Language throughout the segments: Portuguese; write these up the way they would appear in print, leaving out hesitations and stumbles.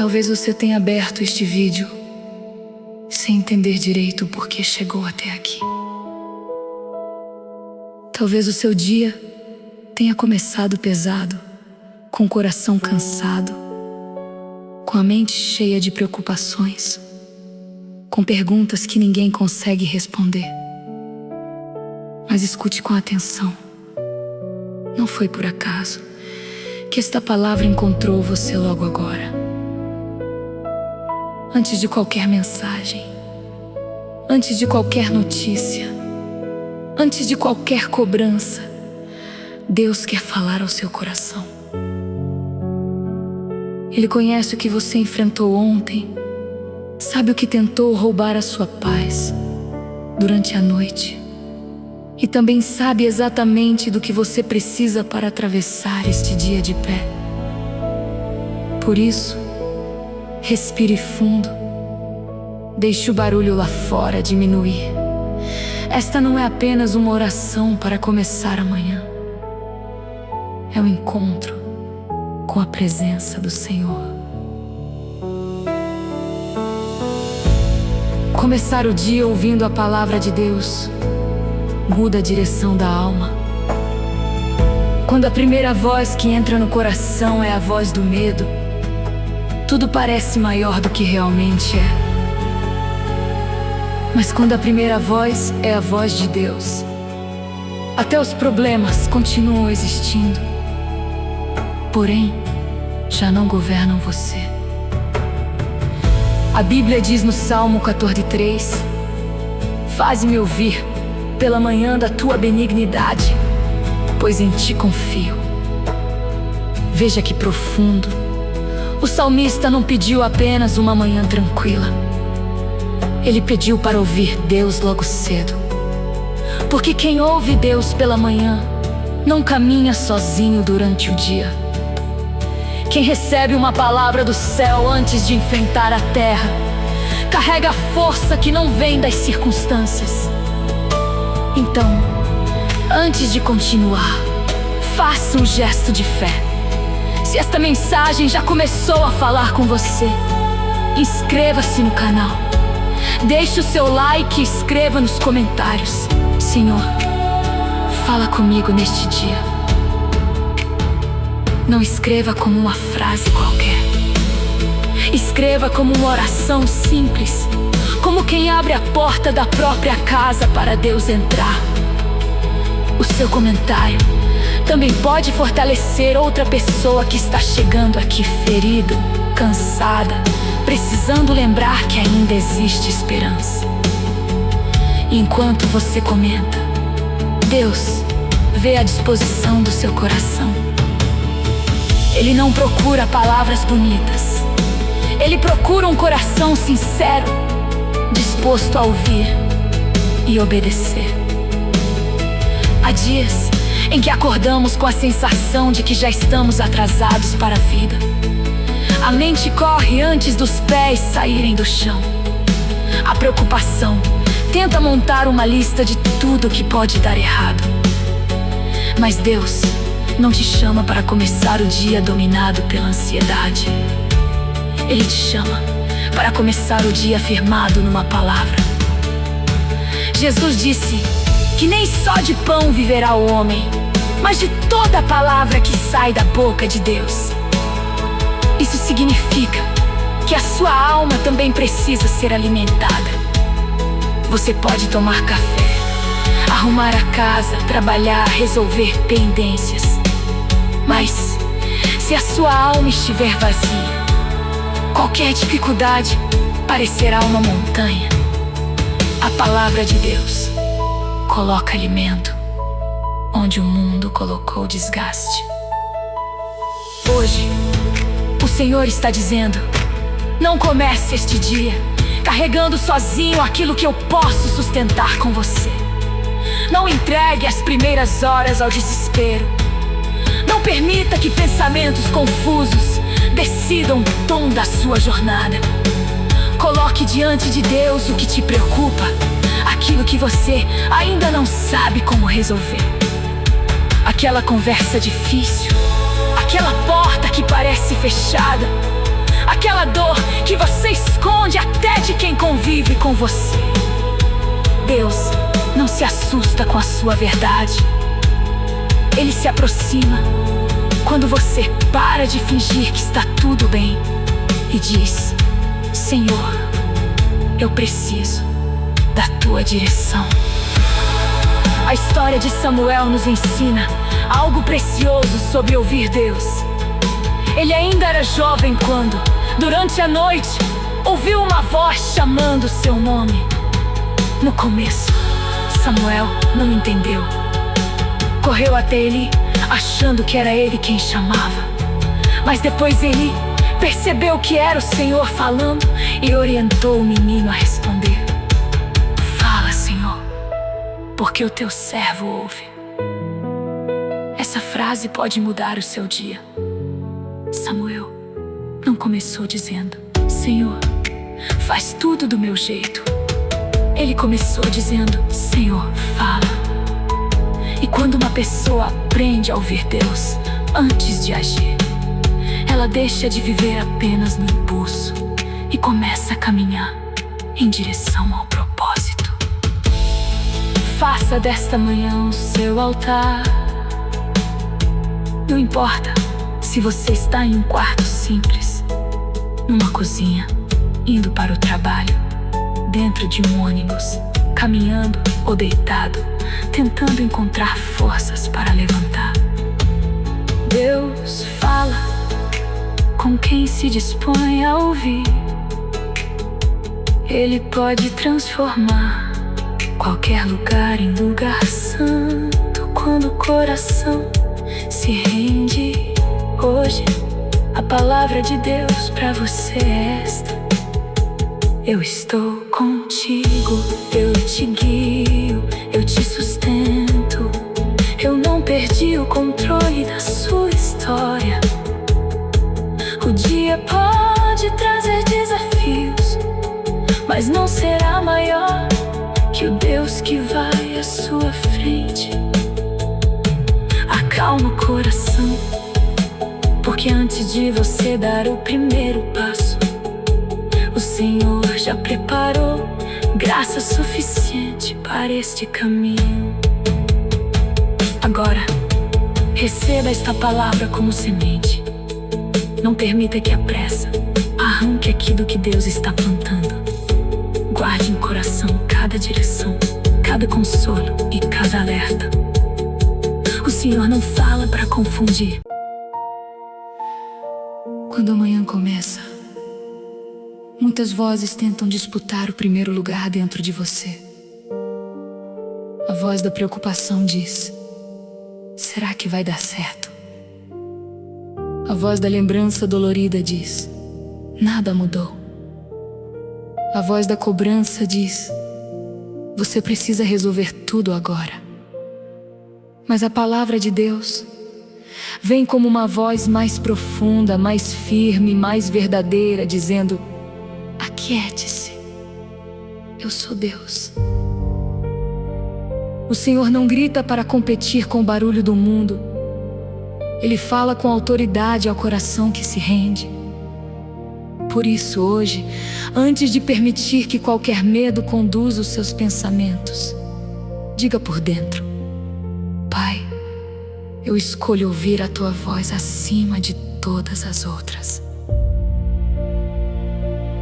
Talvez você tenha aberto este vídeo sem entender direito o porquê chegou até aqui. Talvez o seu dia tenha começado pesado, com o coração cansado, com a mente cheia de preocupações, com perguntas que ninguém consegue responder. Mas escute com atenção. Não foi por acaso que esta palavra encontrou você logo agora. Antes de qualquer mensagem, antes de qualquer notícia, antes de qualquer cobrança, Deus quer falar ao seu coração. Ele conhece o que você enfrentou ontem, sabe o que tentou roubar a sua paz durante a noite, e também sabe exatamente do que você precisa para atravessar este dia de pé. Por isso, respire fundo, deixe o barulho lá fora diminuir. Esta não é apenas uma oração para começar amanhã. É um encontro com a presença do Senhor. Começar o dia ouvindo a palavra de Deus muda a direção da alma. Quando a primeira voz que entra no coração é a voz do medo, tudo parece maior do que realmente é. Mas quando a primeira voz é a voz de Deus, até os problemas continuam existindo, porém, já não governam você. A Bíblia diz no Salmo 14:3: Faze-me ouvir pela manhã da tua benignidade, pois em ti confio. Veja que profundo. O salmista não pediu apenas uma manhã tranquila. Ele pediu para ouvir Deus logo cedo. Porque quem ouve Deus pela manhã não caminha sozinho durante o dia. Quem recebe uma palavra do céu antes de enfrentar a terra carrega a força que não vem das circunstâncias. Então, antes de continuar, faça um gesto de fé. Se esta mensagem já começou a falar com você, inscreva-se no canal. Deixe o seu like e escreva nos comentários: Senhor, fala comigo neste dia. Não escreva como uma frase qualquer. Escreva como uma oração simples, como quem abre a porta da própria casa para Deus entrar. O seu comentário também pode fortalecer outra pessoa que está chegando aqui ferido, cansada, precisando lembrar que ainda existe esperança. E enquanto você comenta, Deus vê a disposição do seu coração. Ele não procura palavras bonitas. Ele procura um coração sincero, disposto a ouvir e obedecer. Há dias em que acordamos com a sensação de que já estamos atrasados para a vida. A mente corre antes dos pés saírem do chão. A preocupação tenta montar uma lista de tudo que pode dar errado. Mas Deus não te chama para começar o dia dominado pela ansiedade. Ele te chama para começar o dia firmado numa palavra. Jesus disse que nem só de pão viverá o homem, mas de toda a palavra que sai da boca de Deus. Isso significa que a sua alma também precisa ser alimentada. Você pode tomar café, arrumar a casa, trabalhar, resolver pendências. Mas se a sua alma estiver vazia, qualquer dificuldade parecerá uma montanha. A palavra de Deus coloca alimento onde o mundo colocou desgaste. Hoje, o Senhor está dizendo: não comece este dia carregando sozinho aquilo que eu posso sustentar com você. Não entregue as primeiras horas ao desespero. Não permita que pensamentos confusos decidam o tom da sua jornada. Coloque diante de Deus o que te preocupa, aquilo que você ainda não sabe como resolver. Aquela conversa difícil, aquela porta que parece fechada, aquela dor que você esconde até de quem convive com você. Deus não se assusta com a sua verdade. Ele se aproxima quando você para de fingir que está tudo bem e diz: Senhor, eu preciso da tua direção. A história de Samuel nos ensina algo precioso sobre ouvir Deus. Ele ainda era jovem quando, durante a noite, ouviu uma voz chamando seu nome. No começo, Samuel não entendeu. Correu até Eli, achando que era ele quem chamava. Mas depois Eli percebeu que era o Senhor falando e orientou o menino a responder: Fala, Senhor, porque o teu servo ouve. Essa frase pode mudar o seu dia. Samuel não começou dizendo: Senhor, faz tudo do meu jeito. Ele começou dizendo: Senhor, fala. E quando uma pessoa aprende a ouvir Deus antes de agir, ela deixa de viver apenas no impulso e começa a caminhar em direção ao propósito. Faça desta manhã o seu altar. Não importa se você está em um quarto simples, numa cozinha, indo para o trabalho, dentro de um ônibus, caminhando ou deitado, tentando encontrar forças para levantar. Deus fala com quem se dispõe a ouvir. Ele pode transformar qualquer lugar em lugar santo quando o coração se rende. Hoje, a palavra de Deus pra você é esta: eu estou contigo, eu te guio, eu te sustento. Eu não perdi o controle da sua história. O dia pode trazer desafios, mas não será maior que o Deus que vai à sua frente. Acalma o coração, porque antes de você dar o primeiro passo, o Senhor já preparou graça suficiente para este caminho. Agora, receba esta palavra como semente. Não permita que a pressa arranque aquilo que Deus está plantando. Guarde em coração cada direção, cada consolo e cada alerta. O Senhor não fala para confundir. Quando a manhã começa, muitas vozes tentam disputar o primeiro lugar dentro de você. A voz da preocupação diz: será que vai dar certo? A voz da lembrança dolorida diz: nada mudou. A voz da cobrança diz: você precisa resolver tudo agora. Mas a palavra de Deus vem como uma voz mais profunda, mais firme, mais verdadeira, dizendo: aquiete-se, eu sou Deus. O Senhor não grita para competir com o barulho do mundo. Ele fala com autoridade ao coração que se rende. Por isso, hoje, antes de permitir que qualquer medo conduza os seus pensamentos, diga por dentro: Pai, eu escolho ouvir a tua voz acima de todas as outras.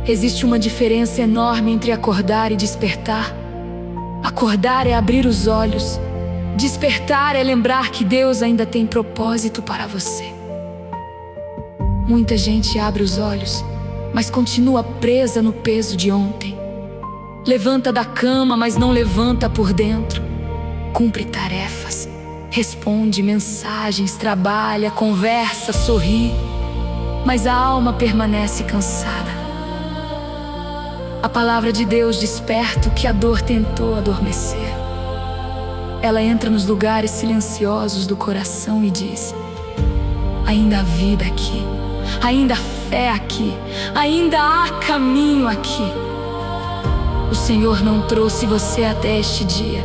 Existe uma diferença enorme entre acordar e despertar. Acordar é abrir os olhos. Despertar é lembrar que Deus ainda tem propósito para você. Muita gente abre os olhos, mas continua presa no peso de ontem. Levanta da cama, mas não levanta por dentro. Cumpre tarefas, responde mensagens, trabalha, conversa, sorri, mas a alma permanece cansada. A palavra de Deus desperta o que a dor tentou adormecer. Ela entra nos lugares silenciosos do coração e diz: ainda há vida aqui, ainda há fé aqui, ainda há caminho aqui. O Senhor não trouxe você até este dia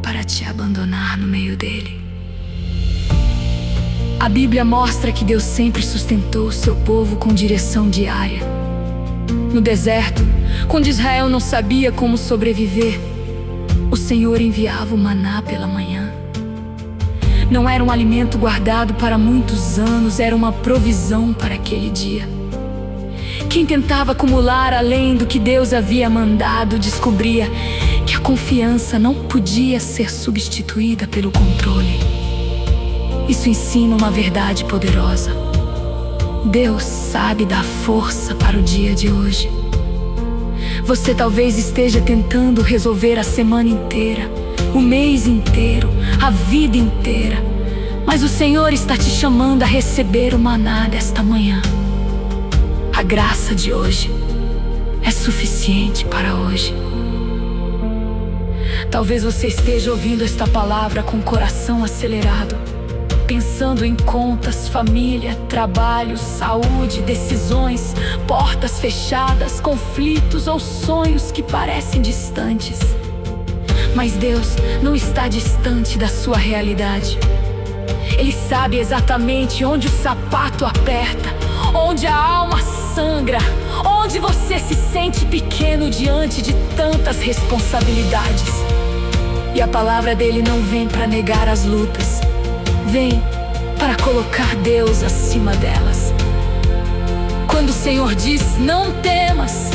para te abandonar no meio dele. A Bíblia mostra que Deus sempre sustentou o seu povo com direção diária. No deserto, quando Israel não sabia como sobreviver, o Senhor enviava o maná pela manhã. Não era um alimento guardado para muitos anos, era uma provisão para aquele dia. Quem tentava acumular além do que Deus havia mandado, descobria que a confiança não podia ser substituída pelo controle. Isso ensina uma verdade poderosa. Deus sabe dar força para o dia de hoje. Você talvez esteja tentando resolver a semana inteira, o mês inteiro, a vida inteira, mas o Senhor está te chamando a receber o maná desta manhã. A graça de hoje é suficiente para hoje. Talvez você esteja ouvindo esta palavra com o coração acelerado, pensando em contas, família, trabalho, saúde, decisões, portas fechadas, conflitos ou sonhos que parecem distantes. Mas Deus não está distante da sua realidade. Ele sabe exatamente onde o sapato aperta, onde a alma sangra, onde você se sente pequeno diante de tantas responsabilidades. E a palavra dele não vem para negar as lutas, vem para colocar Deus acima delas. Quando o Senhor diz não temas,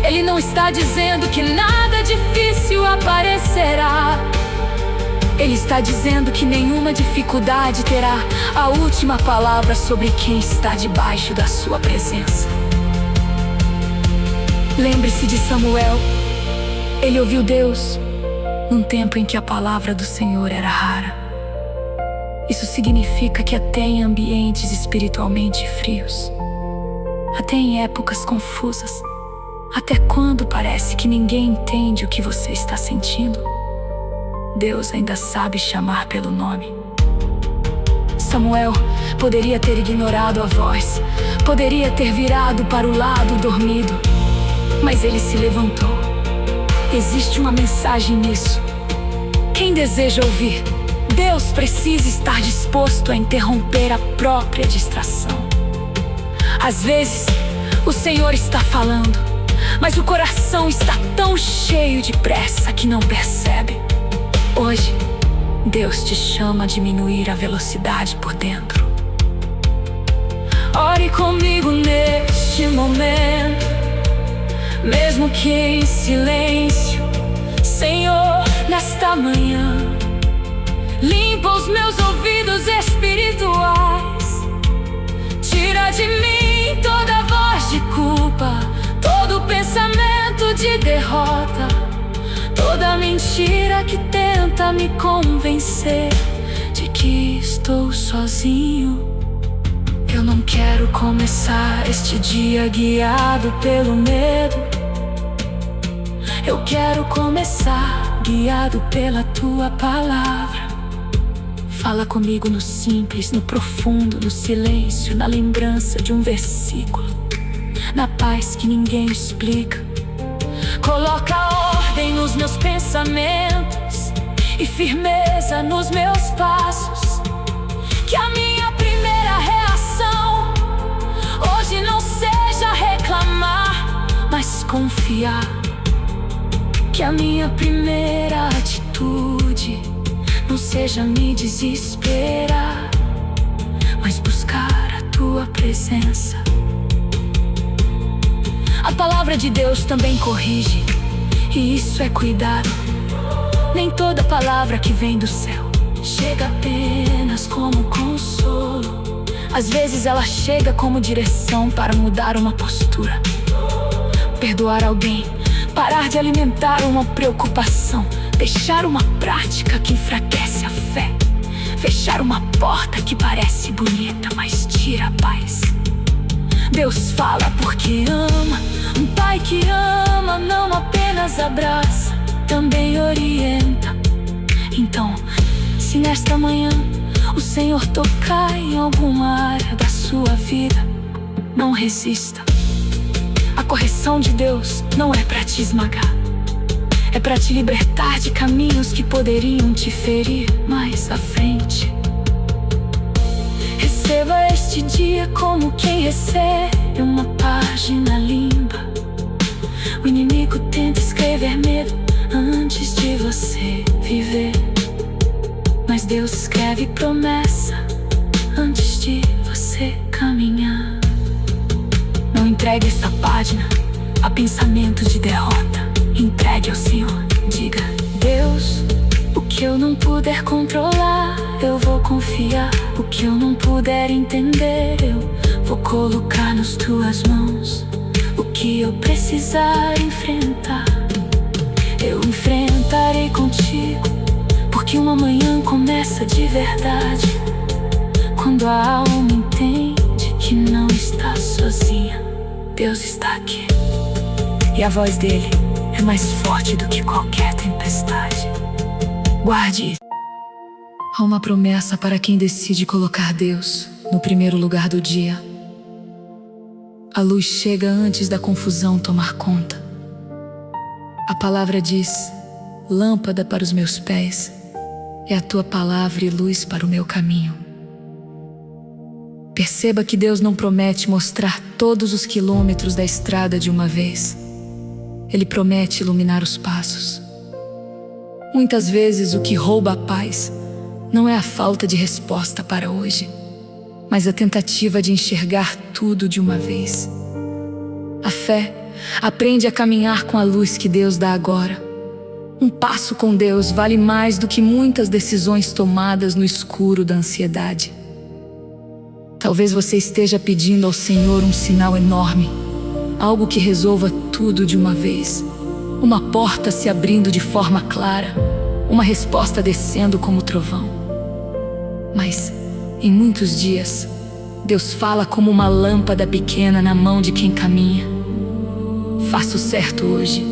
Ele não está dizendo que nada difícil aparecerá. Ele está dizendo que nenhuma dificuldade terá a última palavra sobre quem está debaixo da sua presença. Lembre-se de Samuel. Ele ouviu Deus num tempo em que a palavra do Senhor era rara. Isso significa que até em ambientes espiritualmente frios, até em épocas confusas, até quando parece que ninguém entende o que você está sentindo, Deus ainda sabe chamar pelo nome. Samuel poderia ter ignorado a voz, poderia ter virado para o lado dormido, mas ele se levantou. Existe uma mensagem nisso. Quem deseja ouvir? Deus precisa estar disposto a interromper a própria distração. Às vezes, o Senhor está falando, mas o coração está tão cheio de pressa que não percebe. Hoje, Deus te chama a diminuir a velocidade por dentro. Ore comigo neste momento, mesmo que em silêncio. Senhor, nesta manhã, limpa os meus ouvidos espirituais. Tira de mim toda voz de culpa, todo pensamento de derrota, toda mentira que tenta me convencer de que estou sozinho. Eu não quero começar este dia guiado pelo medo. Eu quero começar guiado pela tua palavra. Fala comigo no simples, no profundo, no silêncio, na lembrança de um versículo, na paz que ninguém explica. Coloca ordem nos meus pensamentos e firmeza nos meus passos. Que a minha primeira reação hoje não seja reclamar, mas confiar. Que a minha primeira atitude não seja me desesperar, mas buscar a tua presença. A palavra de Deus também corrige, e isso é cuidado. Nem toda palavra que vem do céu chega apenas como consolo. Às vezes ela chega como direção para mudar uma postura, perdoar alguém, parar de alimentar uma preocupação, deixar uma prática que enfraquece a fé, fechar uma porta que parece bonita, mas tira a paz. Deus fala porque ama. Um pai que ama não apenas abraça, também orienta. Então, se nesta manhã o Senhor tocar em alguma área da sua vida, não resista. A correção de Deus não é para te esmagar, é para te libertar de caminhos que poderiam te ferir mais à frente. Receba este dia como quem recebe uma página limpa. O inimigo tenta escrever medo antes de você viver, mas Deus escreve promessa antes de você caminhar. Não entregue essa página a pensamentos de derrota. Entregue ao Senhor. Diga: Deus, o que eu não puder controlar, eu vou confiar. O que eu não puder entender, eu vou colocar nas tuas mãos. O que eu precisar enfrentar, eu enfrentarei contigo, porque uma manhã começa de verdade quando a alma entende que não está sozinha. Deus está aqui, e a voz dele é mais forte do que qualquer tempestade. Guarde isso. Há uma promessa para quem decide colocar Deus no primeiro lugar do dia. A luz chega antes da confusão tomar conta. A palavra diz: lâmpada para os meus pés é a tua palavra e luz para o meu caminho. Perceba que Deus não promete mostrar todos os quilômetros da estrada de uma vez. Ele promete iluminar os passos. Muitas vezes o que rouba a paz não é a falta de resposta para hoje, mas a tentativa de enxergar tudo de uma vez. A fé aprende a caminhar com a luz que Deus dá agora. Um passo com Deus vale mais do que muitas decisões tomadas no escuro da ansiedade. Talvez você esteja pedindo ao Senhor um sinal enorme, algo que resolva tudo de uma vez. Uma porta se abrindo de forma clara, uma resposta descendo como trovão. Mas, em muitos dias, Deus fala como uma lâmpada pequena na mão de quem caminha. Faça o certo hoje,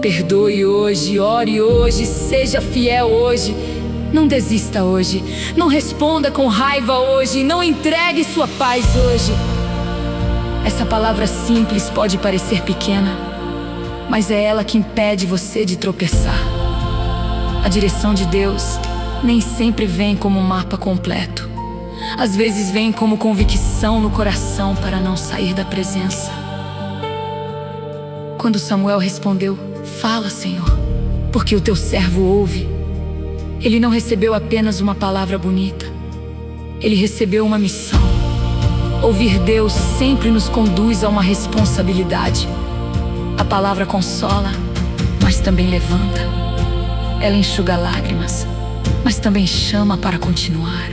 perdoe hoje, ore hoje, seja fiel hoje. Não desista hoje, não responda com raiva hoje, não entregue sua paz hoje. Essa palavra simples pode parecer pequena, mas é ela que impede você de tropeçar. A direção de Deus nem sempre vem como um mapa completo. Às vezes vem como convicção no coração para não sair da presença. Quando Samuel respondeu: fala, Senhor, porque o teu servo ouve, ele não recebeu apenas uma palavra bonita, ele recebeu uma missão. Ouvir Deus sempre nos conduz a uma responsabilidade. A palavra consola, mas também levanta. Ela enxuga lágrimas, mas também chama para continuar.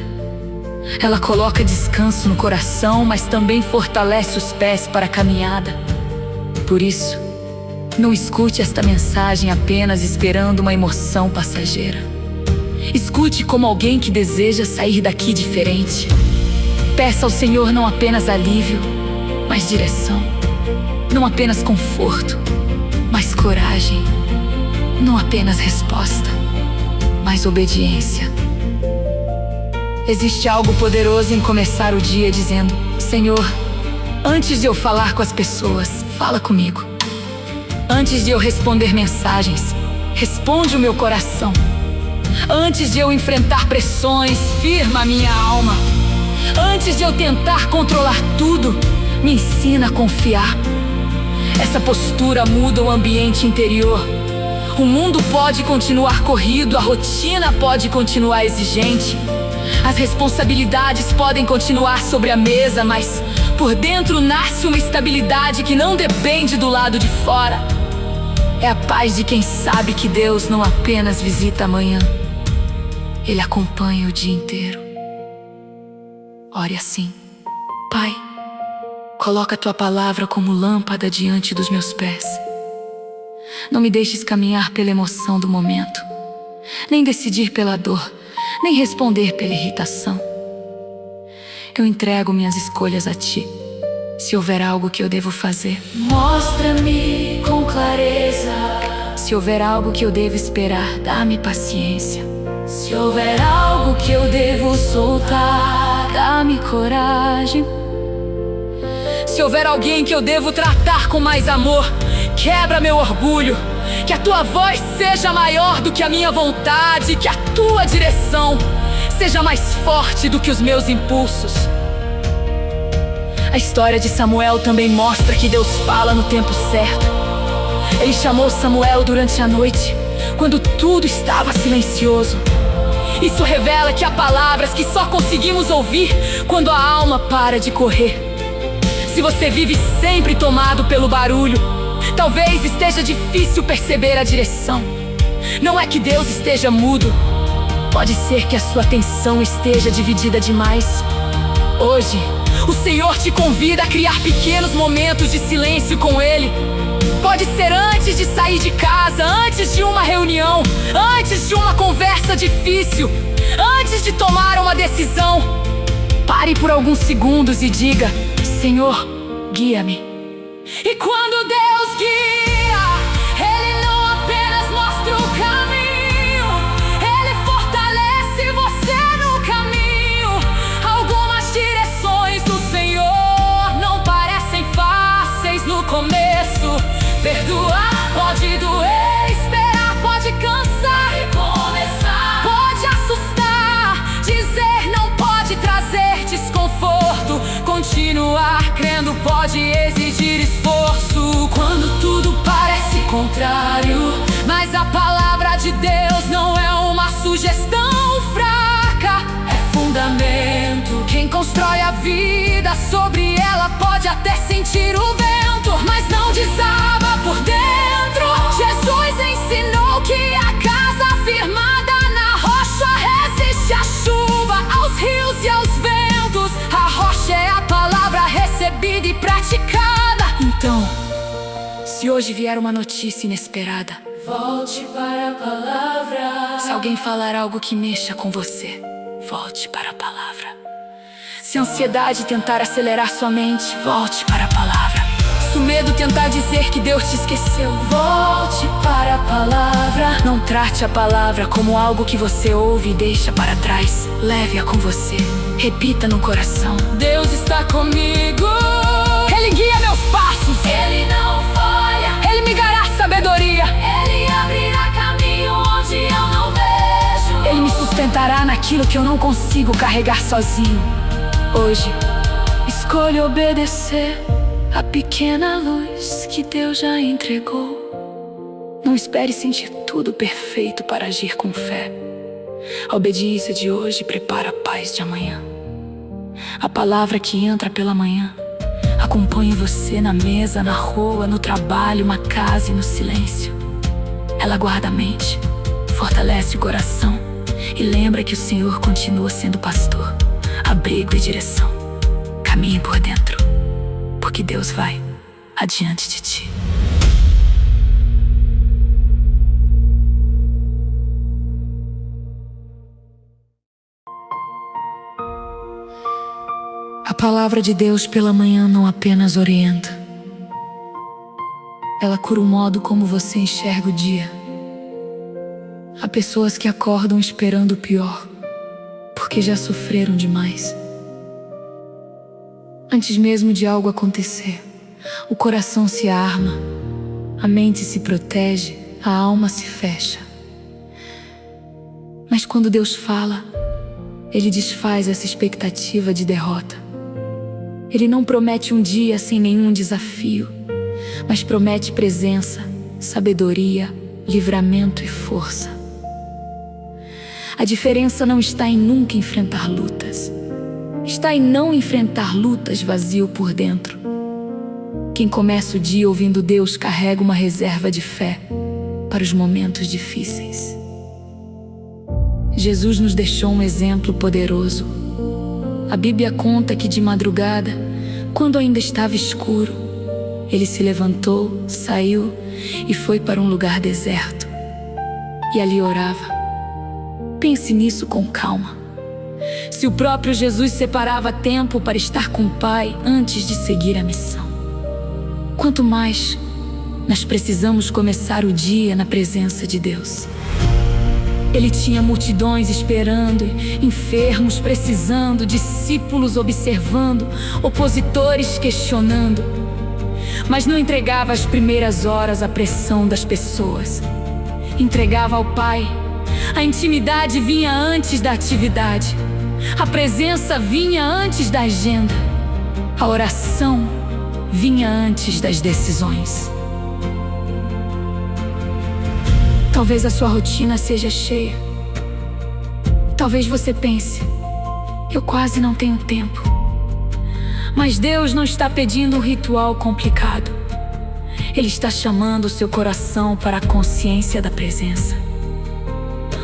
Ela coloca descanso no coração, mas também fortalece os pés para a caminhada. Por isso, não escute esta mensagem apenas esperando uma emoção passageira. Escute como alguém que deseja sair daqui diferente. Peça ao Senhor não apenas alívio, mas direção. Não apenas conforto, mas coragem. Não apenas resposta, mas obediência. Existe algo poderoso em começar o dia dizendo: Senhor, antes de eu falar com as pessoas, fala comigo. Antes de eu responder mensagens, responde o meu coração. Antes de eu enfrentar pressões, firma a minha alma. Antes de eu tentar controlar tudo, me ensina a confiar. Essa postura muda o ambiente interior. O mundo pode continuar corrido, a rotina pode continuar exigente, as responsabilidades podem continuar sobre a mesa, mas por dentro nasce uma estabilidade que não depende do lado de fora. É a paz de quem sabe que Deus não apenas visita amanhã, Ele acompanha o dia inteiro. Ore assim: Pai, coloca a tua palavra como lâmpada diante dos meus pés. Não me deixes caminhar pela emoção do momento, nem decidir pela dor, nem responder pela irritação. Eu entrego minhas escolhas a Ti. Se houver algo que eu devo fazer, mostra-me com clareza. Se houver algo que eu devo esperar, dá-me paciência. Se houver algo que eu devo soltar, dá-me coragem. Se houver alguém que eu devo tratar com mais amor, quebra meu orgulho. Que a Tua voz seja maior do que a minha vontade, que a Tua direção seja mais forte do que os meus impulsos. A história de Samuel também mostra que Deus fala no tempo certo. Ele chamou Samuel durante a noite, quando tudo estava silencioso. Isso revela que há palavras que só conseguimos ouvir quando a alma para de correr. Se você vive sempre tomado pelo barulho, talvez esteja difícil perceber a direção. Não é que Deus esteja mudo, pode ser que a sua atenção esteja dividida demais. Hoje, o Senhor te convida a criar pequenos momentos de silêncio com Ele. Pode ser antes de sair de casa, antes de uma reunião, antes de uma conversa difícil, antes de tomar uma decisão. Pare por alguns segundos e diga: Senhor, guia-me. E quando Deus guia, Ele não apenas mostra o caminho, Ele fortalece você no caminho. Algumas direções do Senhor não parecem fáceis no começo. Perdoar pode doer, esperar pode cansar, recomeçar pode assustar, dizer não pode trazer desconforto, continuar crendo pode exigir esforço. Quando tudo parece contrário, mas a palavra de Deus não é uma sugestão fraca, é fundamento. Quem constrói a vida sobre ela pode até sentir o vento, mas não desaba por dentro. Jesus ensinou que a casa firmada na rocha resiste à chuva, aos rios e aos ventos. A rocha é a palavra recebida e praticada. Então, se hoje vier uma notícia inesperada, volte para a palavra. Se alguém falar algo que mexa com você, volte para a palavra. Se a ansiedade tentar acelerar sua mente, volte para a palavra. Se o medo tentar dizer que Deus te esqueceu, volte para a palavra. Não trate a palavra como algo que você ouve e deixa para trás. Leve-a com você, repita no coração: Deus está comigo. Ele guia meus passos, Ele não falha. Ele me dará sabedoria, Ele abrirá caminho onde eu não vejo. Ele me sustentará naquilo que eu não consigo carregar sozinho. Hoje, escolho obedecer a pequena luz que Deus já entregou. Não espere sentir tudo perfeito para agir com fé. A obediência de hoje prepara a paz de amanhã. A palavra que entra pela manhã acompanha você na mesa, na rua, no trabalho, na casa e no silêncio. Ela guarda a mente, fortalece o coração e lembra que o Senhor continua sendo pastor, abrigo e direção. Caminhe por dentro, porque Deus vai adiante de ti. A palavra de Deus pela manhã não apenas orienta, ela cura o modo como você enxerga o dia. Há pessoas que acordam esperando o pior, porque já sofreram demais. Antes mesmo de algo acontecer, o coração se arma, a mente se protege, a alma se fecha. Mas quando Deus fala, Ele desfaz essa expectativa de derrota. Ele não promete um dia sem nenhum desafio, mas promete presença, sabedoria, livramento e força. A diferença não está em nunca enfrentar lutas, está em não enfrentar lutas vazio por dentro. Quem começa o dia ouvindo Deus carrega uma reserva de fé para os momentos difíceis. Jesus nos deixou um exemplo poderoso. A Bíblia conta que de madrugada, quando ainda estava escuro, Ele se levantou, saiu e foi para um lugar deserto. E ali orava. Pense nisso com calma. Se o próprio Jesus separava tempo para estar com o Pai antes de seguir a missão, quanto mais nós precisamos começar o dia na presença de Deus. Ele tinha multidões esperando, enfermos precisando, discípulos observando, opositores questionando. Mas não entregava às primeiras horas a pressão das pessoas. Entregava ao Pai. A intimidade vinha antes da atividade. A presença vinha antes da agenda. A oração vinha antes das decisões. Talvez a sua rotina seja cheia. Talvez você pense: eu quase não tenho tempo. Mas Deus não está pedindo um ritual complicado. Ele está chamando o seu coração para a consciência da presença.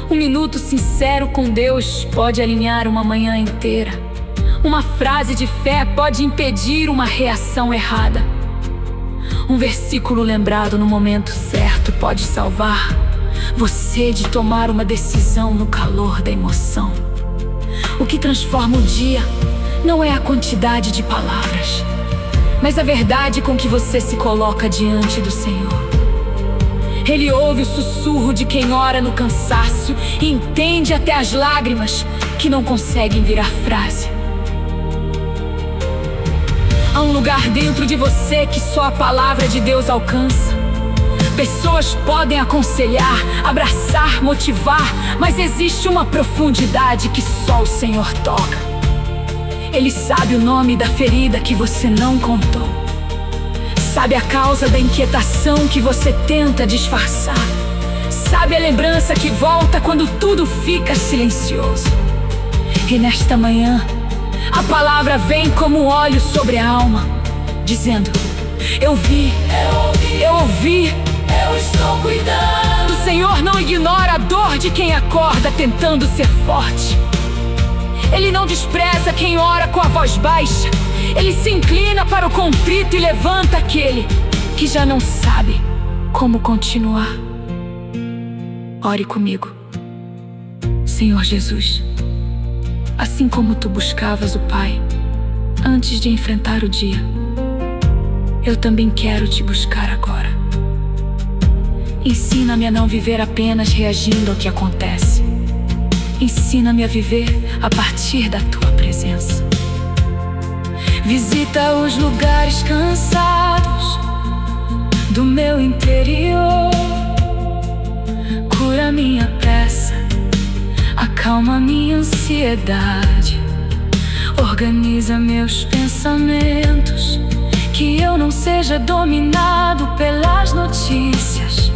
Um minuto sincero com Deus pode alinhar uma manhã inteira. Uma frase de fé pode impedir uma reação errada. Um versículo lembrado no momento certo pode salvar você de tomar uma decisão no calor da emoção. O que transforma o dia não é a quantidade de palavras, mas a verdade com que você se coloca diante do Senhor. Ele ouve o sussurro de quem ora no cansaço e entende até as lágrimas que não conseguem virar frase. Há um lugar dentro de você que só a palavra de Deus alcança. Pessoas podem aconselhar, abraçar, motivar, mas existe uma profundidade que só o Senhor toca. Ele sabe o nome da ferida que você não contou. Sabe a causa da inquietação que você tenta disfarçar. Sabe a lembrança que volta quando tudo fica silencioso. E nesta manhã, a palavra vem como óleo sobre a alma, dizendo: eu vi, eu ouvi, eu estou cuidando. O Senhor não ignora a dor de quem acorda tentando ser forte. Ele não despreza quem ora com a voz baixa. Ele se inclina para o contrito e levanta aquele que já não sabe como continuar. Ore comigo. Senhor Jesus, assim como tu buscavas o Pai antes de enfrentar o dia, eu também quero te buscar agora. Ensina-me a não viver apenas reagindo ao que acontece. Ensina-me a viver a partir da tua presença. Visita os lugares cansados do meu interior. Cura minha pressa, acalma minha ansiedade. Organiza meus pensamentos, que eu não seja dominado pelas notícias,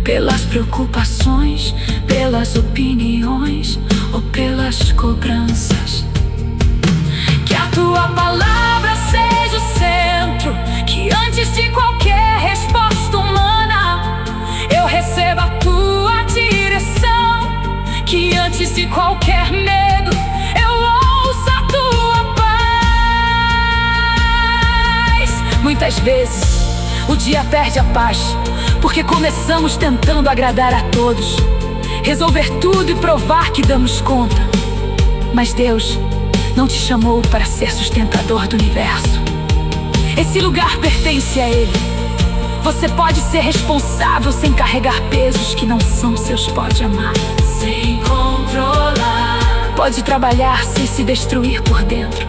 pelas preocupações, pelas opiniões ou pelas cobranças. Que a tua palavra seja o centro, que antes de qualquer resposta humana eu receba a tua direção. Que antes de qualquer medo eu ouça a tua paz. Muitas vezes o dia perde a paz, porque começamos tentando agradar a todos, resolver tudo e provar que damos conta. Mas Deus não te chamou para ser sustentador do universo. Esse lugar pertence a Ele. Você pode ser responsável sem carregar pesos que não são seus. Pode amar sem controlar. Pode trabalhar sem se destruir por dentro.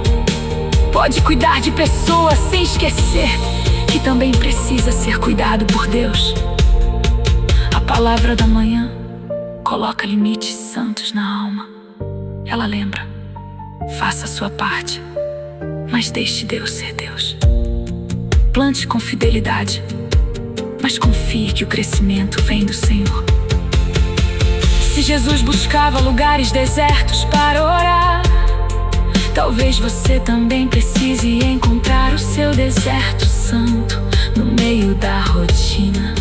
Pode cuidar de pessoas sem esquecer que também precisa ser cuidado por Deus. A palavra da manhã coloca limites santos na alma. Ela lembra: faça a sua parte, mas deixe Deus ser Deus. Plante com fidelidade, mas confie que o crescimento vem do Senhor. Se Jesus buscava lugares desertos para orar, talvez você também precise encontrar o seu deserto santo no meio da rotina.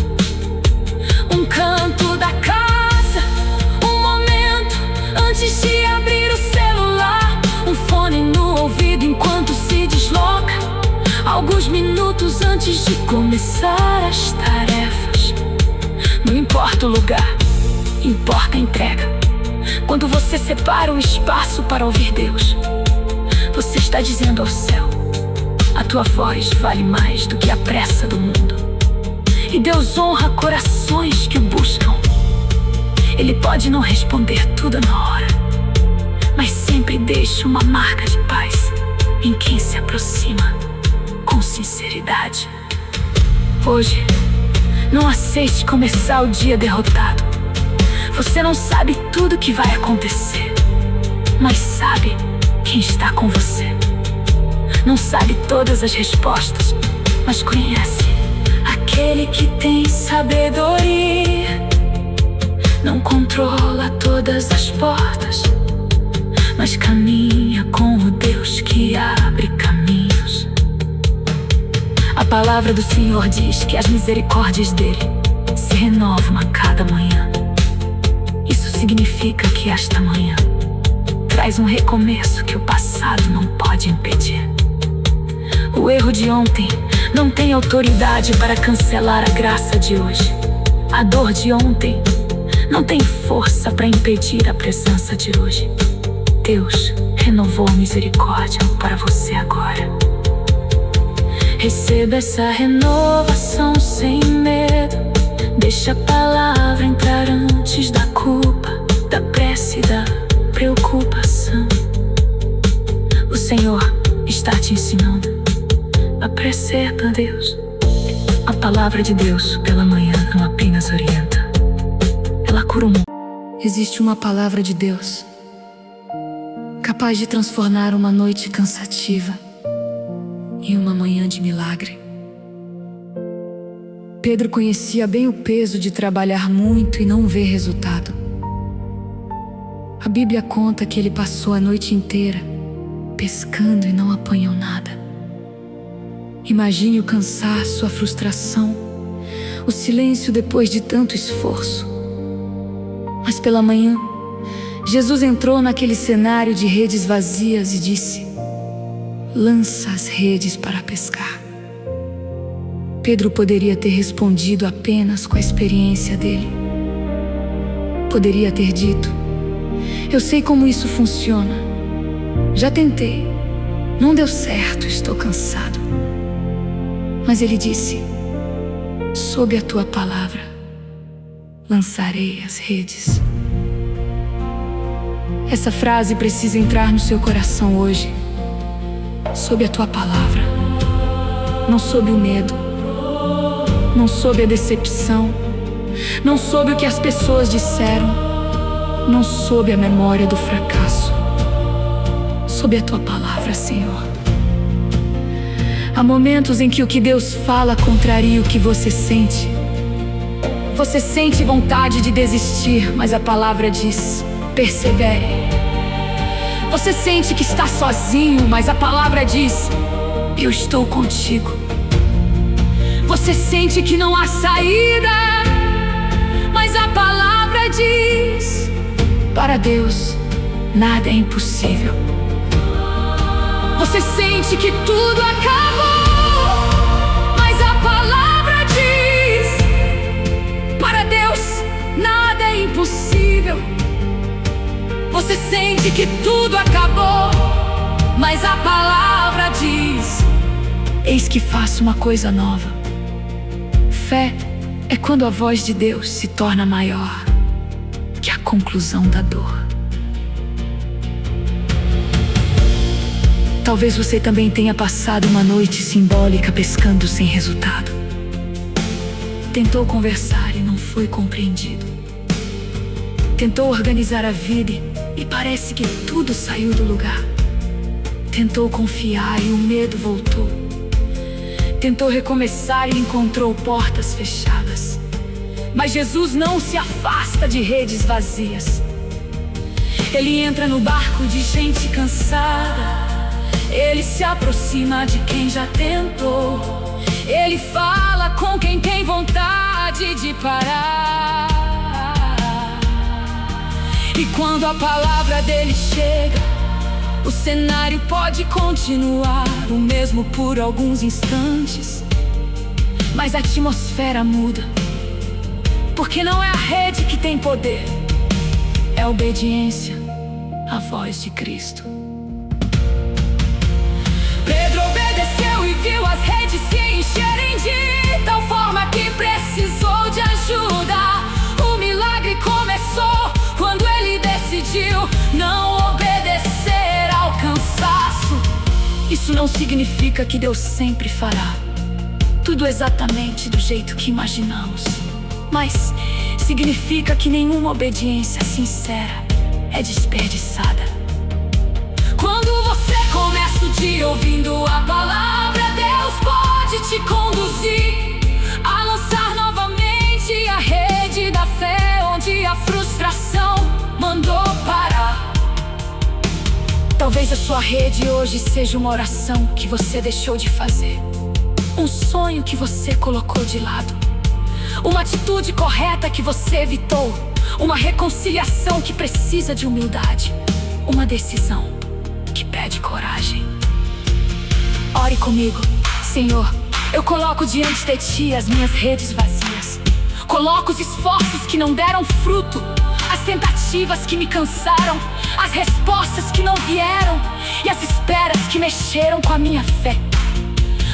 Um canto da casa, um momento antes de abrir o celular, um fone no ouvido enquanto se desloca, alguns minutos antes de começar as tarefas. Não importa o lugar, importa a entrega. Quando você separa um espaço para ouvir Deus, você está dizendo ao céu: a tua voz vale mais do que a pressa do mundo. E Deus honra corações que o buscam. Ele pode não responder tudo na hora, mas sempre deixa uma marca de paz em quem se aproxima com sinceridade. Hoje, não aceite começar o dia derrotado. Você não sabe tudo o que vai acontecer, mas sabe quem está com você. Não sabe todas as respostas, mas conhece aquele que tem sabedoria. Não controla todas as portas, mas caminha com o Deus que abre caminhos. A palavra do Senhor diz que as misericórdias dele se renovam a cada manhã. Isso significa que esta manhã traz um recomeço que o passado não pode impedir. O erro de ontem não tem autoridade para cancelar a graça de hoje. A dor de ontem não tem força para impedir a presença de hoje. Deus renovou a misericórdia para você agora. Receba essa renovação sem medo. Deixa a palavra entrar antes da culpa, da pressa e da preocupação. O Senhor está te ensinando a perceber Deus. A palavra de Deus pela manhã não apenas orienta, ela cura o mundo. Existe uma palavra de Deus capaz de transformar uma noite cansativa em uma manhã de milagre. Pedro conhecia bem o peso de trabalhar muito e não ver resultado. A Bíblia conta que ele passou a noite inteira pescando e não apanhou nada. Imagine o cansaço, a frustração, o silêncio depois de tanto esforço. Mas pela manhã, Jesus entrou naquele cenário de redes vazias e disse: lança as redes para pescar. Pedro poderia ter respondido apenas com a experiência dele. Poderia ter dito: eu sei como isso funciona. Já tentei. Não deu certo, estou cansado. Mas ele disse: sob a tua palavra, lançarei as redes. Essa frase precisa entrar no seu coração hoje. Sob a tua palavra. Não sob o medo. Não sob a decepção. Não sob o que as pessoas disseram. Não sob a memória do fracasso. Sob a tua palavra, Senhor. Há momentos em que o que Deus fala contraria o que você sente. Você sente vontade de desistir, mas a palavra diz: persevere. Você sente que está sozinho, mas a palavra diz: eu estou contigo. Você sente que não há saída, mas a palavra diz: para Deus nada é impossível. Você sente que tudo acabou, mas a palavra diz: para Deus nada é impossível. Você sente que tudo acabou, mas a palavra diz: eis que faço uma coisa nova. Fé é quando a voz de Deus se torna maior que a conclusão da dor. Talvez você também tenha passado uma noite simbólica pescando sem resultado. Tentou conversar e não foi compreendido. Tentou organizar a vida e parece que tudo saiu do lugar. Tentou confiar e o medo voltou. Tentou recomeçar e encontrou portas fechadas. Mas Jesus não se afasta de redes vazias. Ele entra no barco de gente cansada. Ele se aproxima de quem já tentou. Ele fala com quem tem vontade de parar. E quando a palavra dele chega, o cenário pode continuar o mesmo por alguns instantes, mas a atmosfera muda. Porque não é a rede que tem poder, é a obediência à voz de Cristo. Pedro obedeceu e viu as redes se encherem de tal forma que precisou de ajuda. O milagre começou quando ele decidiu não obedecer ao cansaço. Isso não significa que Deus sempre fará tudo exatamente do jeito que imaginamos, mas significa que nenhuma obediência sincera é desperdiçada. Quando você começa nosso dia ouvindo a palavra. Deus pode te conduzir a lançar novamente a rede da fé onde a frustração mandou parar. Talvez a sua rede hoje seja uma oração que você deixou de fazer, um sonho que você colocou de lado, uma atitude correta que você evitou, uma reconciliação que precisa de humildade, uma decisão que pede coragem. Ore comigo. Senhor, eu coloco diante de Ti as minhas redes vazias. Coloco os esforços que não deram fruto, as tentativas que me cansaram, as respostas que não vieram e as esperas que mexeram com a minha fé.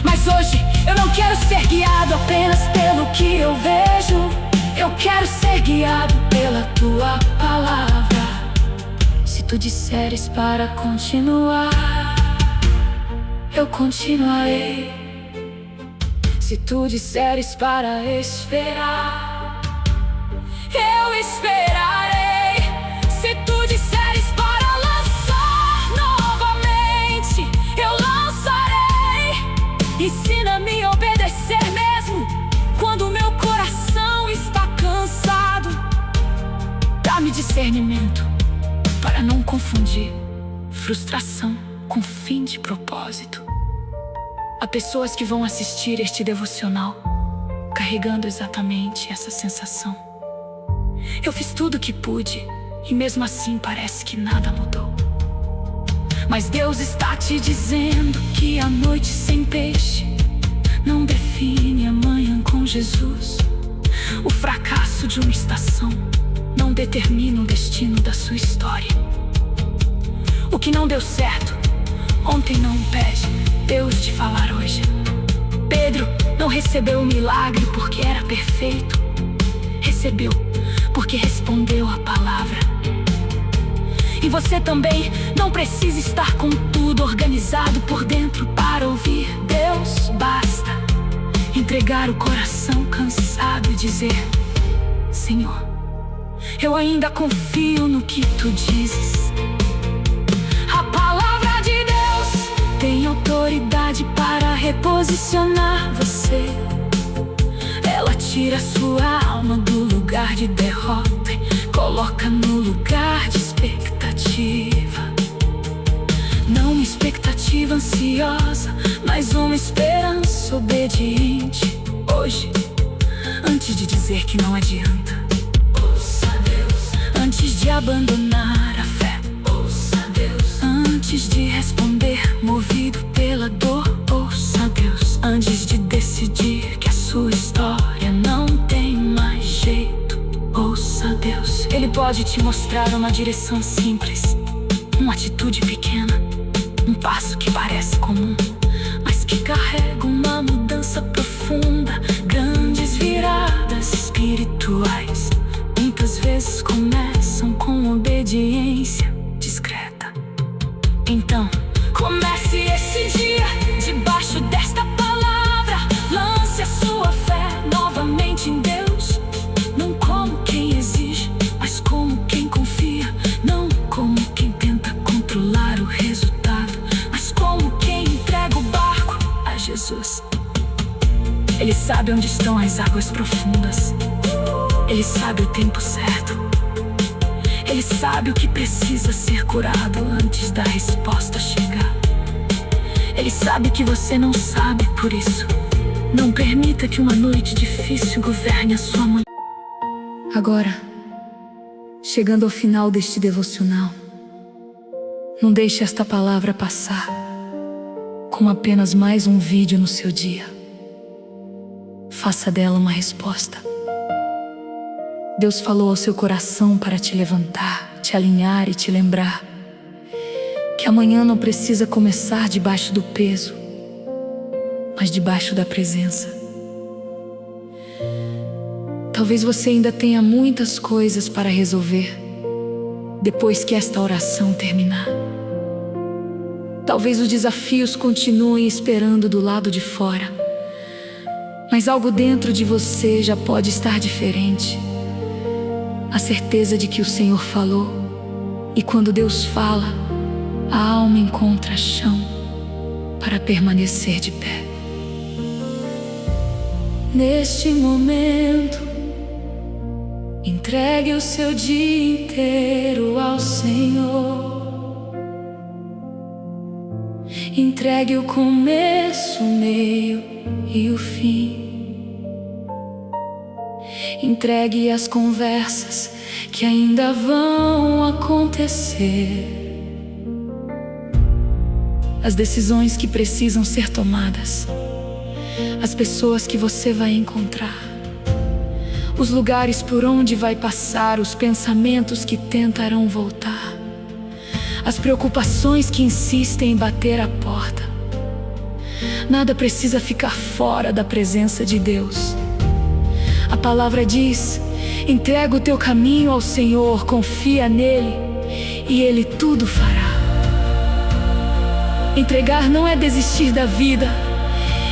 Mas hoje eu não quero ser guiado apenas pelo que eu vejo. Eu quero ser guiado pela Tua palavra. Se Tu disseres para continuar, eu continuarei. Se Tu disseres para esperar, eu esperarei. Se Tu disseres para lançar novamente, eu lançarei. Ensina-me a obedecer mesmo quando o meu coração está cansado. Dá-me discernimento para não confundir frustração com fim de propósito. Há pessoas que vão assistir este devocional carregando exatamente essa sensação. Eu fiz tudo o que pude e mesmo assim parece que nada mudou. Mas Deus está te dizendo que a noite sem peixe não define a manhã com Jesus. O fracasso de uma estação não determina o destino da sua história. O que não deu certo ontem não impede Deus de falar hoje. Pedro não recebeu o milagre porque era perfeito. Recebeu porque respondeu a palavra. E você também não precisa estar com tudo organizado por dentro para ouvir Deus. Basta entregar o coração cansado e dizer: Senhor, eu ainda confio no que Tu dizes. A palavra de Deus tem autoridade para reposicionar você. Ela tira sua alma do lugar de derrota e coloca no lugar de expectativa. Não uma expectativa ansiosa, mas uma esperança obediente. Hoje, antes de dizer que não adianta, ouça Deus. Antes de abandonar a fé, ouça Deus. Antes de responder movido pela dor, ouça Deus. Antes de decidir que a sua história não tem mais jeito, ouça Deus. Ele pode te mostrar uma direção simples, uma atitude pequena, um passo que parece comum, mas que carrega uma mudança profunda. Grandes viradas espirituais muitas vezes começam com obediência discreta. Então, comece esse dia debaixo desta palavra. Lance a sua fé novamente em Deus. Não como quem exige, mas como quem confia. Não como quem tenta controlar o resultado, mas como quem entrega o barco a Jesus. Ele sabe onde estão as águas profundas. Ele sabe o tempo certo. Ele sabe o que precisa ser curado antes da resposta chegar. Ele sabe que você não sabe, por isso não permita que uma noite difícil governe a sua manhã. Agora, chegando ao final deste devocional, não deixe esta palavra passar como apenas mais um vídeo no seu dia. Faça dela uma resposta. Deus falou ao seu coração para te levantar, te alinhar e te lembrar que amanhã não precisa começar debaixo do peso, mas debaixo da presença. Talvez você ainda tenha muitas coisas para resolver depois que esta oração terminar. Talvez os desafios continuem esperando do lado de fora, mas algo dentro de você já pode estar diferente. A certeza de que o Senhor falou, e quando Deus fala, a alma encontra chão. para permanecer de pé. Neste momento, entregue o seu dia inteiro ao Senhor. Entregue o começo, o meio e o fim. Entregue as conversas que ainda vão acontecer, as decisões que precisam ser tomadas, as pessoas que você vai encontrar, os lugares por onde vai passar, os pensamentos que tentarão voltar, as preocupações que insistem em bater a porta. Nada precisa ficar fora da presença de Deus. A palavra diz: entrega o teu caminho ao Senhor, confia nele e Ele tudo fará. Entregar não é desistir da vida,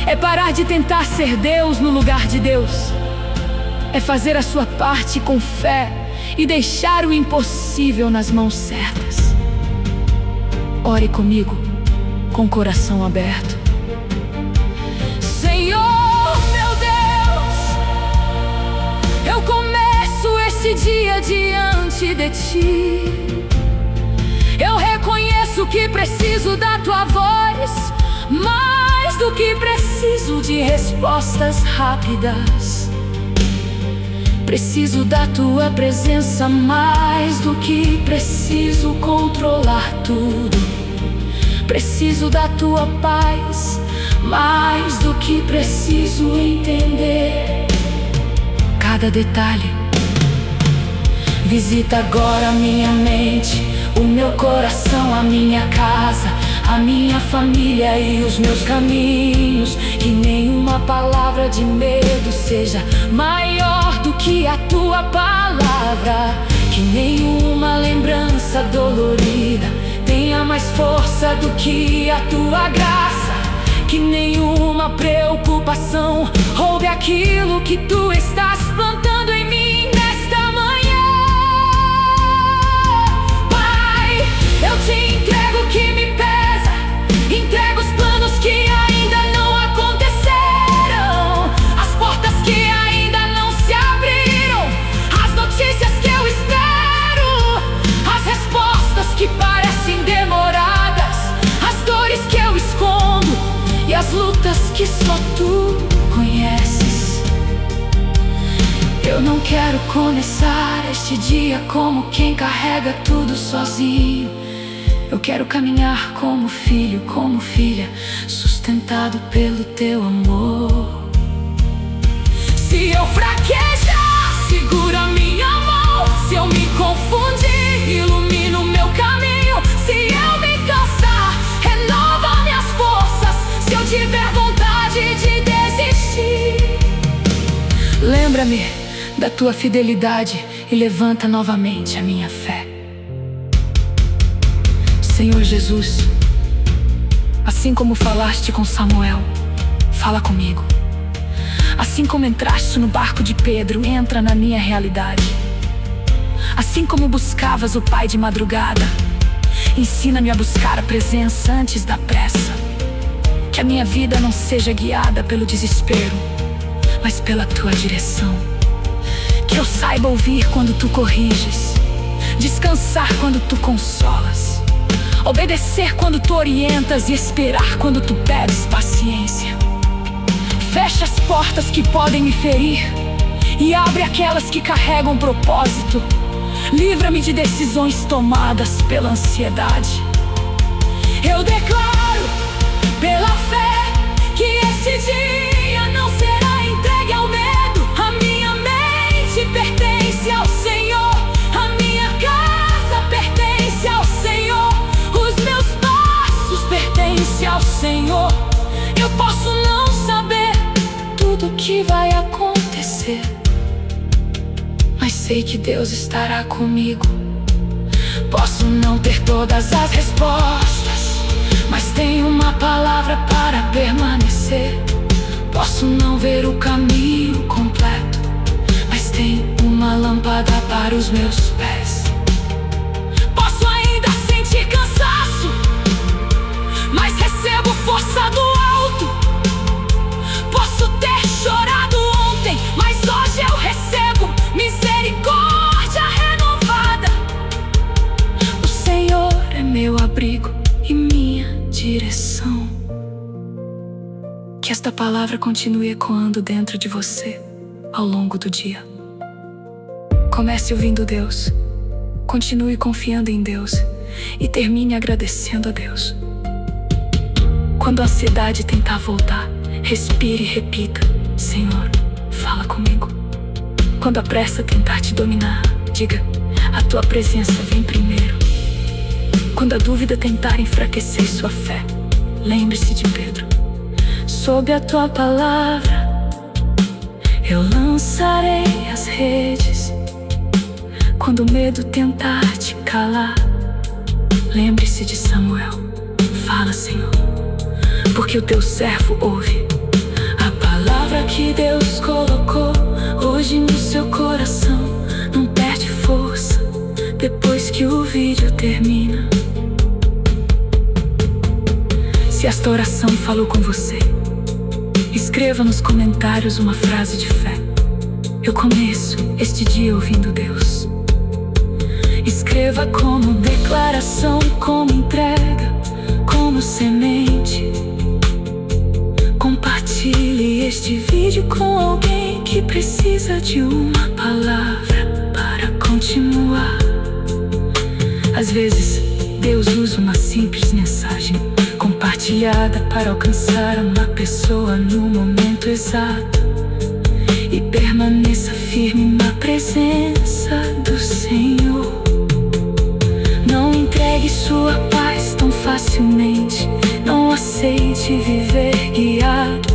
é parar de tentar ser Deus no lugar de Deus. É fazer a sua parte com fé e deixar o impossível nas mãos certas. Ore comigo, com o coração aberto. Senhor, meu Deus, eu começo esse dia diante de Ti. Eu reconheço que preciso da Tua voz, mais do que preciso de respostas rápidas. Preciso da Tua presença, mais do que preciso controlar tudo. Preciso da Tua paz, mais do que preciso entender cada detalhe. Visita agora a minha mente, o meu coração, a minha casa, a minha família e os meus caminhos. Que nenhuma palavra de medo seja maior do que a Tua palavra. Que nenhuma lembrança dolorida tenha mais força do que a Tua graça. Que nenhuma preocupação roube aquilo que Tu estás plantando em mim nesta manhã. Pai, eu Te entrego o que me pesa, entrego os planos que ainda não aconteceram, as portas que ainda não se abriram, as notícias que eu espero, as respostas que parecem demoradas, as dores que eu escondo e as lutas que só Tu conheces. Eu não quero começar este dia como quem carrega tudo sozinho. Eu quero caminhar como filho, como filha, sustentado pelo Teu amor. Se eu fraquejar, segura minha mão. Se eu me confundir, ilumina o meu caminho. Se eu me cansar, renova minhas forças. Se eu tiver vontade de desistir, lembra-me da Tua fidelidade e levanta novamente a minha fé. Senhor Jesus, assim como falaste com Samuel, fala comigo. Assim como entraste no barco de Pedro, entra na minha realidade. Assim como buscavas o Pai de madrugada, ensina-me a buscar a presença antes da pressa. Que a minha vida não seja guiada pelo desespero, mas pela Tua direção. Que eu saiba ouvir quando Tu corriges, descansar quando Tu consolas, obedecer quando Tu orientas e esperar quando Tu pedes paciência. Fecha as portas que podem me ferir e abre aquelas que carregam propósito. Livra-me de decisões tomadas pela ansiedade. Eu declaro pela fé que esse dia não será entregue ao medo. A minha mente pertence ao Senhor, a minha casa pertence ao Senhor, os meus passos pertencem ao Senhor. Eu posso não saber tudo o que vai acontecer, mas sei que Deus estará comigo. Posso não ter todas as respostas, mas tenho uma palavra para permanecer. Posso não ver o caminho completo, mas tenho uma lâmpada para os meus pés. Posso ainda sentir cansaço, mas recebo força do alto. Posso ter chorado ontem, mas hoje eu recebo misericórdia renovada. O Senhor é meu abrigo e minha direção. Que esta palavra continue ecoando dentro de você ao longo do dia. Comece ouvindo Deus, continue confiando em Deus e termine agradecendo a Deus. Quando a ansiedade tentar voltar, respire e repita: Senhor, fala comigo. Quando a pressa tentar te dominar, diga: a tua presença vem primeiro. Quando a dúvida tentar enfraquecer sua fé, lembre-se de Pedro: sob a tua palavra eu lançarei as redes. Quando o medo tentar te calar, lembre-se de Samuel: fala, Senhor, porque o teu servo ouve. A palavra que Deus colocou hoje no seu coração não perde força depois que o vídeo termina. Se esta oração falou com você, escreva nos comentários uma frase de fé: eu começo este dia ouvindo Deus. Escreva como declaração, como entrega, como semente. Compartilhe este vídeo com alguém que precisa de uma palavra para continuar. Às vezes, Deus usa uma simples mensagem compartilhada para alcançar uma pessoa no momento exato. E permaneça firme na presença do Senhor. Não entregue sua paz tão facilmente. Não aceite viver guiado